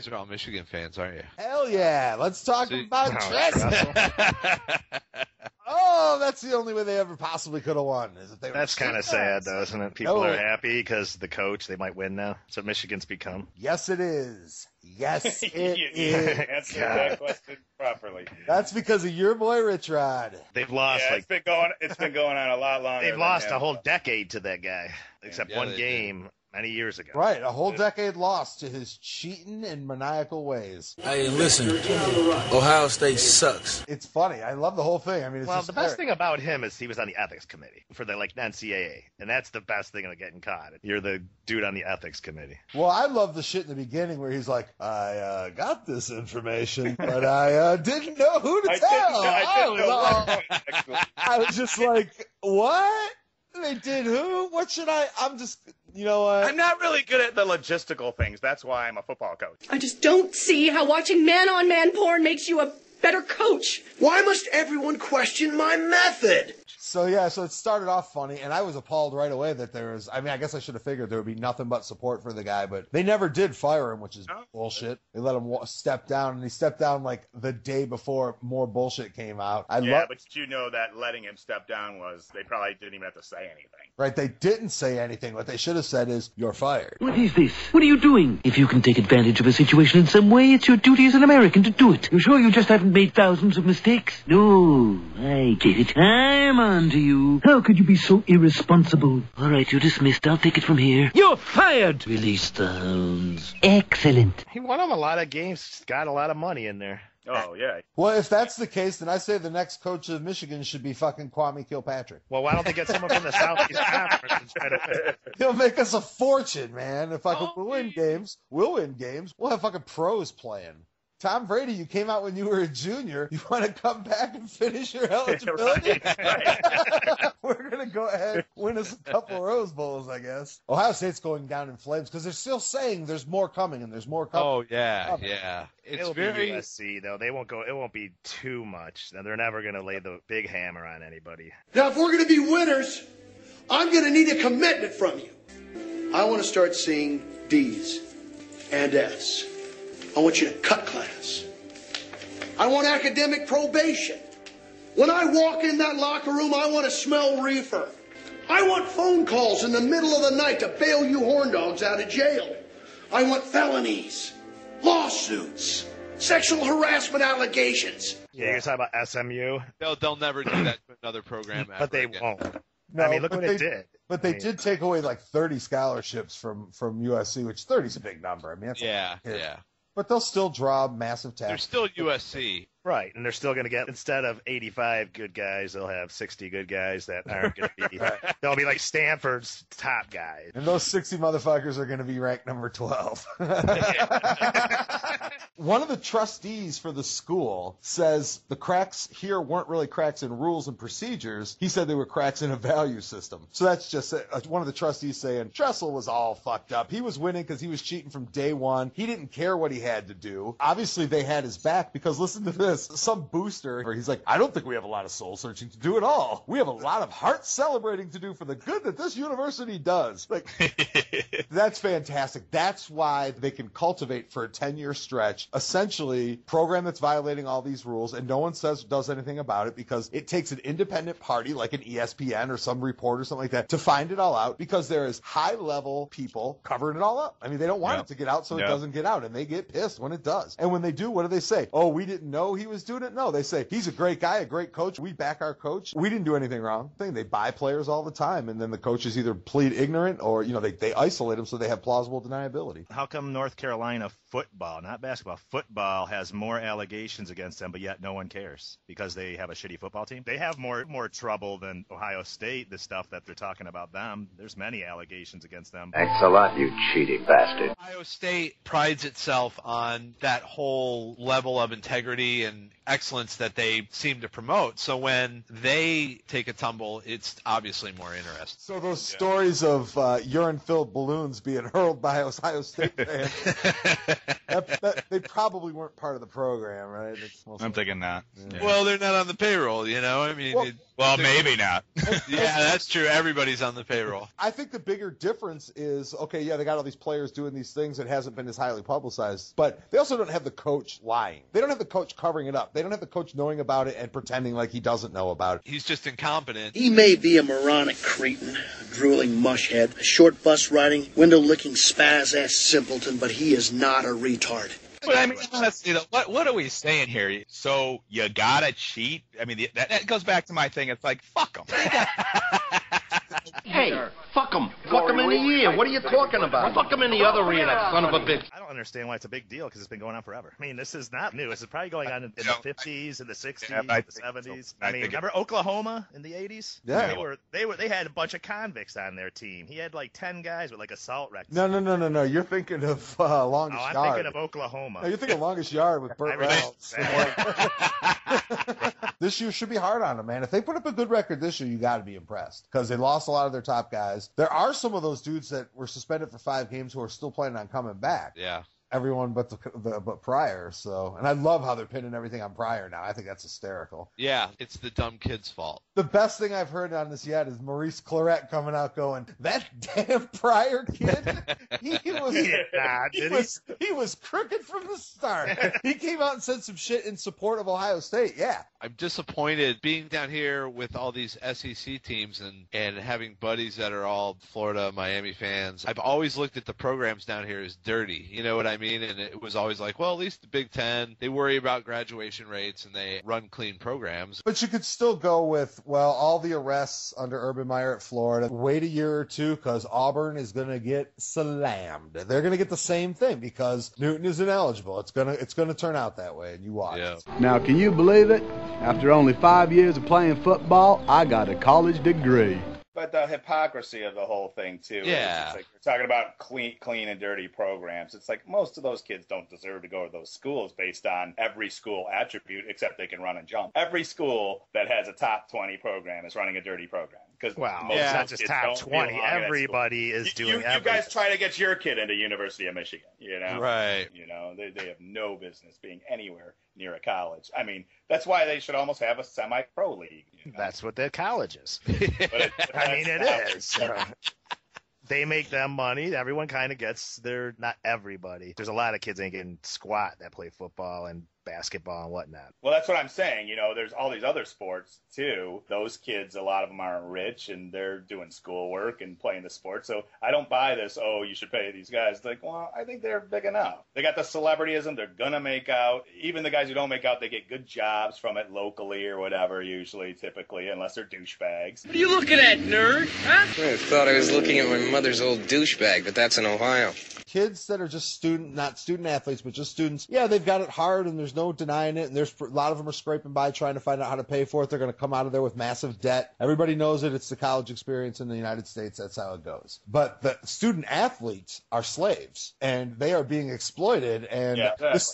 guys are all Michigan fans, aren't you? Hell yeah. Let's talk about Tressel. Oh, that's the only way they ever possibly could have won. Is if they That's kind of sad, though, isn't it? People are happy because the coach, they might win now. That's what Michigan's become. Yes, it is. Yes, it is. Answer that question properly. That's because of your boy, Rich Rod. They've lost, it's been going on a lot longer. They've lost a whole decade to that guy, except one game. Many years ago. Right, a whole decade lost to his cheating and maniacal ways. Hey, listen, Ohio State sucks. It's funny. I love the whole thing. I mean, it's the best thing about him is he was on the ethics committee for the NCAA, and that's the best thing of getting caught. You're the dude on the ethics committee. Well, I love the shit in the beginning where he's like, I got this information, but I didn't know who to tell. I was just like, what? They did who? What should I'm just, you know what? I'm not really good at the logistical things. That's why I'm a football coach. I just don't see how watching man-on-man porn makes you a better coach. Why must everyone question my method? So it started off funny, and I was appalled right away that there was, I mean, I guess I should have figured there would be nothing but support for the guy, but they never did fire him, which is bullshit. They let him step down, and he stepped down like the day before more bullshit came out. But you know that letting him step down was, they probably didn't even have to say anything. Right, they didn't say anything. What they should have said is, you're fired. What is this? What are you doing? If you can take advantage of a situation in some way, it's your duty as an American to do it. You're sure you just haven't made thousands of mistakes? No, I get it. I'm on to you. How could you be so irresponsible? All right, you're dismissed. I'll take it from here. You're fired! Release the hounds. Excellent. He won him a lot of games, got a lot of money in there. Oh, yeah. Well, if that's the case, then I say the next coach of Michigan should be fucking Kwame Kilpatrick. Well, why don't they get someone from the Southeast Conference instead of... He'll make us a fortune, man. If we'll win games. We'll win games. We'll have fucking pros playing. Tom Brady, you came out when you were a junior. You want to come back and finish your eligibility? Right. We're going to go ahead and win us a couple Rose Bowls, I guess. Ohio State's going down in flames because they're still saying there's more coming and there's more coming. Oh, yeah, yeah. It'll be USC, though. They won't go. It won't be too much. They're never going to lay the big hammer on anybody. Now, if we're going to be winners, I'm going to need a commitment from you. I want to start seeing D's and F's. I want you to cut class. I want academic probation. When I walk in that locker room, I want to smell reefer. I want phone calls in the middle of the night to bail you horn dogs out of jail. I want felonies, lawsuits, sexual harassment allegations. Yeah, you're talking about SMU? They'll never do that to another program ever. But they again. won't. No, I mean, look what it did. But they did take away like 30 scholarships from USC, which 30 is a big number. I mean, that's yeah. But they'll still draw massive tax. They're still USC. Right, and they're still going to get, instead of 85 good guys, they'll have 60 good guys that aren't going to be, they'll be like Stanford's top guys. And those 60 motherfuckers are going to be ranked number 12. One of the trustees for the school says the cracks here weren't really cracks in rules and procedures. He said they were cracks in a value system. So that's just one of the trustees saying Tressel was all fucked up. He was winning because he was cheating from day one. He didn't care what he had to do. Obviously, they had his back because listen to this. Some booster, he's like, I don't think we have a lot of soul searching to do at all. We have a lot of heart celebrating to do for the good that this university does. Like, that's fantastic. That's why they can cultivate for a 10-year stretch, essentially, program that's violating all these rules, and no one does anything about it because it takes an independent party like an ESPN or some reporter or something like that to find it all out because there is high-level people covering it all up. I mean, they don't want it to get out, so it doesn't get out, and they get pissed when it does. And when they do, what do they say? Oh, we didn't know he was doing it? No, they say, he's a great guy, a great coach. We back our coach. We didn't do anything wrong. They buy players all the time, and then the coaches either plead ignorant or, they isolate them so they have plausible deniability. How come North Carolina football, not basketball, football has more allegations against them, but yet no one cares because they have a shitty football team? They have more trouble than Ohio State, the stuff that they're talking about them. There's many allegations against them. Thanks a lot, you cheating bastard. Ohio State prides itself on that whole level of integrity and excellence that they seem to promote. So when they take a tumble, it's obviously more interesting. So those stories of urine-filled balloons being hurled by Ohio State fans, they probably weren't part of the program, right? I'm thinking that. Yeah. Well, they're not on the payroll, you know? I mean, Well, maybe not. yeah, that's true. Everybody's on the payroll. I think the bigger difference is, okay, yeah, they got all these players doing these things. It hasn't been as highly publicized. But they also don't have the coach lying. They don't have the coach covering it up. They don't have the coach knowing about it and pretending like he doesn't know about it. He's just incompetent. He may be a moronic cretin, a drooling mushhead, a short bus riding, window-licking spaz-ass simpleton, but he is not a retard. But I mean, honestly, what are we saying here? So you gotta cheat? I mean, that goes back to my thing. It's like, fuck them. Hey, fuck them. Fuck them in the ear. What are you talking about? Fuck them in the other ear, that son of a bitch. I don't understand why it's a big deal because it's been going on forever. I mean, this is not new. This is probably going on in the 50s, in the 60s, the 70s. I mean, remember Oklahoma in the 80s? Yeah. They had a bunch of convicts on their team. He had like 10 guys with like assault records. No. You're thinking of Longest I'm Yard. thinking of Oklahoma. No, you're thinking Longest Yard with Burt Reynolds. This year should be hard on them, man. If they put up a good record this year, you got to be impressed because they lost a lot of their top guys. There are some of those dudes that were suspended for 5 games who are still planning on coming back. Yeah. Everyone but but Pryor. So, and I love how they're pinning everything on Pryor now. I think that's hysterical. Yeah, it's the dumb kid's fault. The best thing I've heard on this yet is Maurice Claret coming out going, "That damn Pryor kid, he was crooked from the start." He came out and said some shit in support of Ohio State. Yeah. I'm disappointed being down here with all these SEC teams and having buddies that are all Florida, Miami fans. I've always looked at the programs down here as dirty. You know what I mean? And it was always like, well, at least the Big Ten, they worry about graduation rates and they run clean programs. But you could still go with, well, all the arrests under Urban Meyer at Florida. Wait a year or two because Auburn is going to get slammed. They're going to get the same thing because Newton is ineligible. It's going to turn out that way, and you watch. Yeah. Now, can you believe it? After only 5 years of playing football, I got a college degree. But the hypocrisy of the whole thing, too. Yeah. It's like we're talking about clean and dirty programs. It's like most of those kids don't deserve to go to those schools based on every school attribute except they can run and jump. Every school that has a top 20 program is running a dirty program. It's not just top 20. Everybody is doing everything. You guys try to get your kid into University of Michigan, you know? Right. You know, they have no business being anywhere near a college. I mean, that's why they should almost have a semi-pro league. You know? That's what their college is. It is. They make them money. Everyone kind of gets not everybody. There's a lot of kids ain't getting squat that play football and basketball and whatnot. Well, that's what I'm saying. You know, there's all these other sports too. Those kids, a lot of them aren't rich and they're doing schoolwork and playing the sport. So I don't buy this, oh, you should pay these guys. Like, well, I think they're big enough. They got the celebrityism. They're going to make out. Even the guys who don't make out, they get good jobs from it locally or whatever, typically, unless they're douchebags. What are you looking at, nerd? Huh? I thought I was looking at my mother's old douchebag, but that's in Ohio. Kids that are just not student athletes, but just students, yeah, they've got it hard and there's no denying it. And there's a lot of them are scraping by trying to find out how to pay for it. They're going to come out of there with massive debt. Everybody knows it. It's the college experience in the United States. That's how it goes. But the student athletes are slaves and they are being exploited. And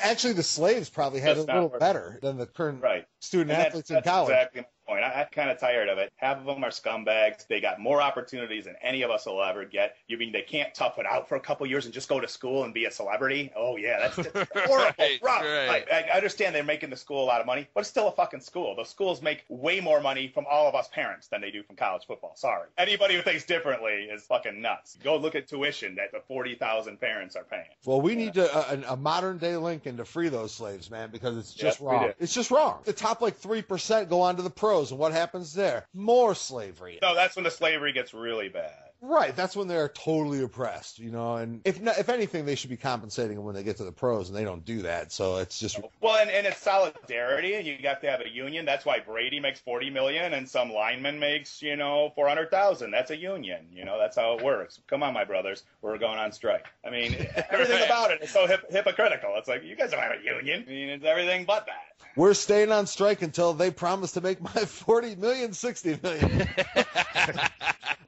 actually the slaves probably had it a little better than the current student athletes in college. Exactly my point. I'm kind of tired of it. Half of them are scumbags. They got more opportunities than any of us will ever get. You mean they can't tough it out for a couple years and just go to school and be a celebrity? Oh, yeah, that's horrible. Rough. Right. I understand they're making the school a lot of money, but it's still a fucking school. Those schools make way more money from all of us parents than they do from college football. Sorry. Anybody who thinks differently is fucking nuts. Go look at tuition that the 40,000 parents are paying. Well, we need a modern-day Lincoln to free those slaves, man, because it's just wrong. It's just wrong. The top, 3% go on to the pros, and what happens there? More slavery. No, that's when the slavery gets really bad. Right, that's when they're totally oppressed, and if anything, they should be compensating them when they get to the pros, and they don't do that, so it's just... Well, and it's solidarity, and you have to have a union. That's why Brady makes $40 million, and some lineman makes, $400,000. That's a union, that's how it works. Come on, my brothers, we're going on strike. I mean, everything about it is so hypocritical. It's like, you guys don't have a union. I mean, it's everything but that. We're staying on strike until they promise to make my $40 million $60 million.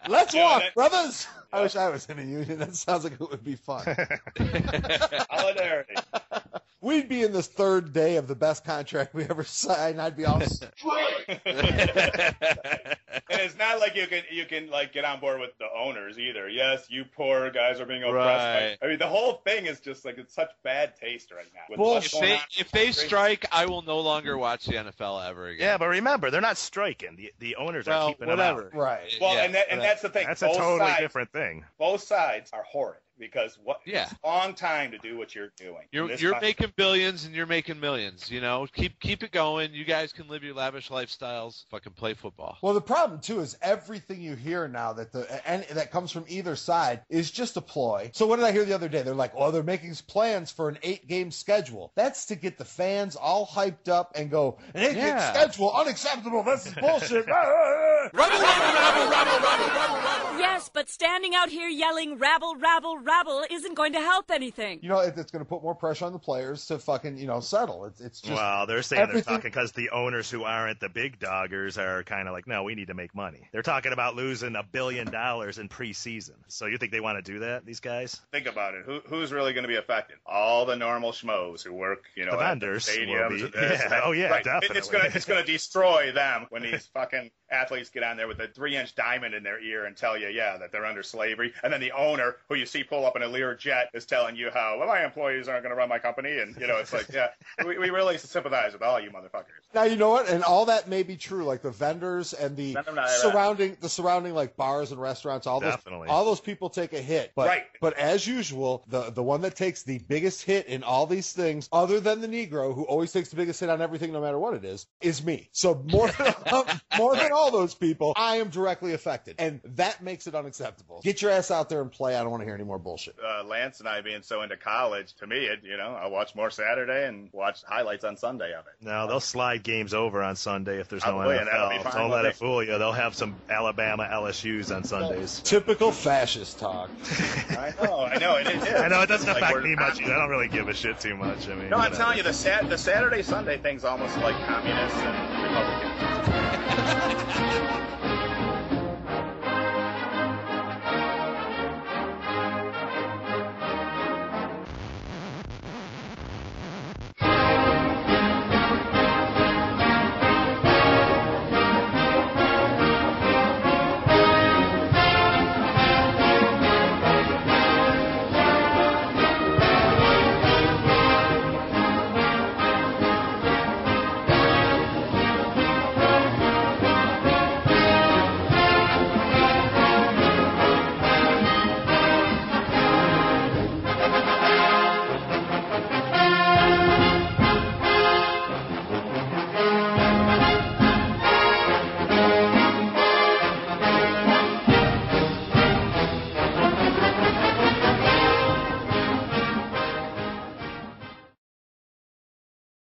Let's walk, brothers. I wish I was in a union. That sounds like it would be fun. Solidarity. We'd be in this third day of the best contract we ever signed. I'd be all And it's not like you can like get on board with the owners either. Yes, you poor guys are being oppressed. Right. I mean, the whole thing is just like it's such bad taste right now. With Bullshit. If they strike, I will no longer watch the NFL ever again. Yeah, but remember, they're not striking. The owners are keeping them out. Right. Well, Yeah, and that's the thing. That's Both a totally sides, different thing. Both sides are horrid. Because Yeah. it's a long time to do what you're doing. You're making billions and you're making millions. You know, keep it going. You guys can live your lavish lifestyles. Fucking play football. Well, the problem too is everything you hear now that comes from either side is just a ploy. So what did I hear the other day? They're like, "Oh, they're making plans for an 8-game schedule." That's to get the fans all hyped up and go, "An 8-game schedule, unacceptable. This is bullshit." Yes, but standing out here yelling "rabble, rabble, rabble" isn't going to help anything. You know, it's going to put more pressure on the players to fucking, settle. It's just. Well, they're saying they're talking because the owners who aren't the big doggers are kind of like, no, we need to make money. They're talking about losing $1 billion in preseason. So you think they want to do that, these guys? Think about it. Who's really going to be affected? All the normal schmoes who work, the vendors at the stadiums. will be. Yeah. Oh, yeah, right. definitely. It's going to destroy them when these fucking athletes get on there with a 3-inch diamond in their ear and tell you, that they're under slavery. And then the owner, who you see pull up in a Lear jet, is telling you how, well, my employees aren't going to run my company. And, it's like, we really sympathize with all you motherfuckers. Now, you know what? And all that may be true, like the vendors and the surrounding like bars and restaurants, all those people take a hit. But as usual, the one that takes the biggest hit in all these things, other than the Negro, who always takes the biggest hit on everything no matter what it is me. So more than all those people, I am directly affected. And that makes it unacceptable. Get your ass out there and play. I don't want to hear any more bullshit. Lance and I being so into college, to me, I watch more Saturday and watch highlights on Sunday of it. No, they'll slide games over on Sunday if there's no Probably, NFL. Don't let it fool you. They'll have some Alabama LSUs on Sundays. Typical fascist talk. I know. It is. I know it doesn't affect me much. I don't really give a shit too much. I mean, I'm telling you, the Saturday Sunday thing's almost like communists and Republicans.